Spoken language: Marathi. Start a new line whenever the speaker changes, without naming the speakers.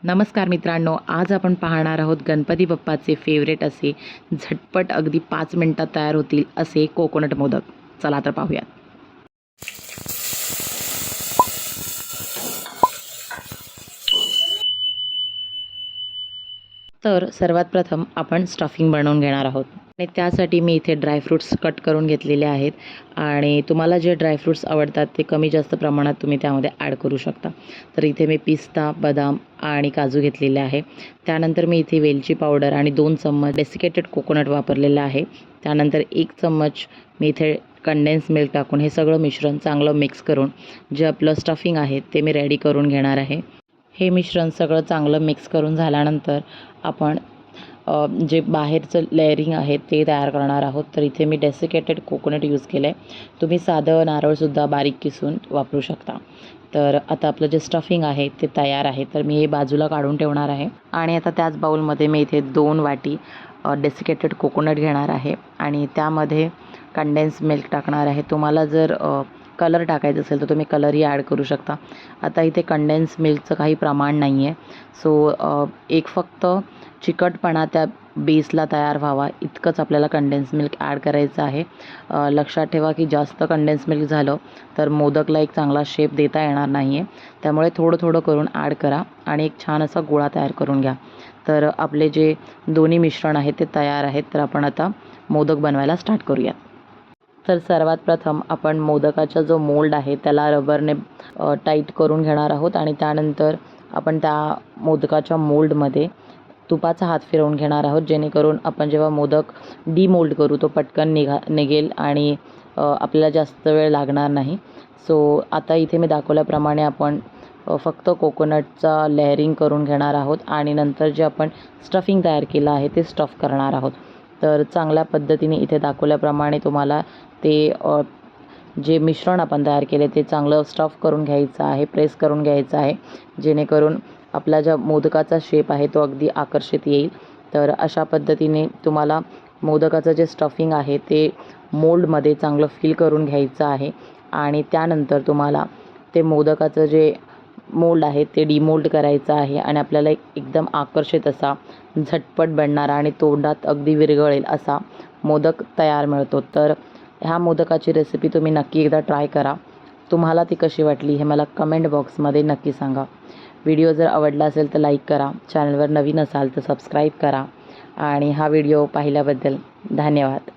नमस्कार मित्रांनो, आज आपण पाहणार आहोत गणपती बाप्पाचे फेवरेट असे झटपट अगदी 5 मिनिटात तयार होतील असे कोकोनट मोदक. चला तर पाहूयात. तर सर्वात प्रथम आपण स्टफिंग बनवून घेणार आहोत आणि त्यासाठी मी इथे ड्रायफ्रूट्स कट करून घेतलेले आहेत आणि तुम्हाला जे ड्रायफ्रूट्स आवडतात ते कमी जास्त प्रमाणात तुम्ही त्यामध्ये ॲड करू शकता. तर इथे मी पिस्ता, बदाम आणि काजू घेतलेले आहे. त्यानंतर मी इथे वेलची पावडर आणि 2 चम्मच डेसिकेटेड कोकोनट वापरलेलं आहे. त्यानंतर 1 चम्मच मी इथे कंडेन्स मिल्क टाकून हे सगळं मिश्रण चांगलं मिक्स करून जे आपलं स्टफिंग आहे ते मी रेडी करून घेणार आहे. हे मिश्रण सगळं चांगलं मिक्स करून झाल्यानंतर आपण जे बाहेरचं लेअरिंग आहे ते तयार करणार आहोत. तर इथे मी डेसिकेटेड कोकोनट यूज केलं आहे. तुम्ही साधं नारळसुद्धा बारीक किसून वापरू शकता. तर आता आपलं जे स्टफिंग आहे ते तयार आहे. तर मी हे बाजूला काढून ठेवणार आहे आणि आता त्याच बाउलमध्ये मी इथे 2 वाटी डेसिकेटेड कोकोनट घेणार आहे आणि त्यामध्ये कंडेन्स मिल्क टाकणार आहे. तुम्हाला जर कलर टाकायचं असेल तर तुम्ही कलरही ॲड करू शकता. आता इथे कंडेन्स मिल्कचं काही प्रमाण नाही आहे. सो एक फक्त चिकटपणा त्या बेसला तयार व्हावा इतकंच आपल्याला कंडेन्स मिल्क ॲड करायचं आहे. लक्षात ठेवा की जास्त कंडेन्स मिल्क झालं तर मोदकला एक चांगला शेप देता येणार नाही आहे. त्यामुळे थोडं थोडं करून ॲड करा आणि एक छान असा गोळा तयार करून घ्या. तर आपले जे दोन्ही मिश्रण आहे ते तयार आहेत. तर आपण आता मोदक बनवायला स्टार्ट करूयात. तर सर्वात प्रथम आपण मोदकाचा जो मोल्ड आहे त्याला रबरने टाईट करून घेणार आहोत आणि त्यानंतर आपण त्या मोदकाच्या मोल्डमध्ये तुपाचा हात फिरवून घेणार आहोत, जेणेकरून आपण जेव्हा मोदक डिमोल्ड करू तो पटकन निघेल आणि आपल्याला जास्त वेळ लागणार नाही. सो आता इथे मी दाखवल्याप्रमाणे आपण फक्त कोकोनटचा लेअरिंग करून घेणार आहोत आणि नंतर जे आपण स्टफिंग तयार केलं आहे ते स्टफ करणार आहोत. तर चांगल्या पद्धतीने इथे दाखवल्याप्रमाणे तुम्हाला ते जे मिश्रण आपण तयार केले ते चांगलं स्टफ करून घ्यायचं आहे, प्रेस करून घ्यायचं आहे, जेणेकरून आपला ज्या मोदकाचा शेप आहे तो अगदी आकर्षित येईल. तर अशा पद्धतीने तुम्हाला मोदकाचं जे स्टफिंग आहे ते मोल्डमध्ये चांगलं फिल करून घ्यायचं आहे आणि त्यानंतर तुम्हाला ते मोदकाचं जे मोल्ड आहे ते डिमोल्ड करायचं आहे आणि आपल्याला एकदम आकर्षित असा झटपट बनणारा आणि तोंडात अगदी विरघळेल असा मोदक तयार मिळतो. तर ह्या मोदकाची रेसिपी तुम्ही नक्की एकदा ट्राय करा. तुम्हाला ती कशी वाटली हे मला कमेंट बॉक्समध्ये नक्की सांगा. व्हिडिओ जर आवडला असेल तर लाईक करा, चॅनलवर नवीन असाल तर सबस्क्राईब करा आणि हा व्हिडिओ पाहिल्याबद्दल धन्यवाद.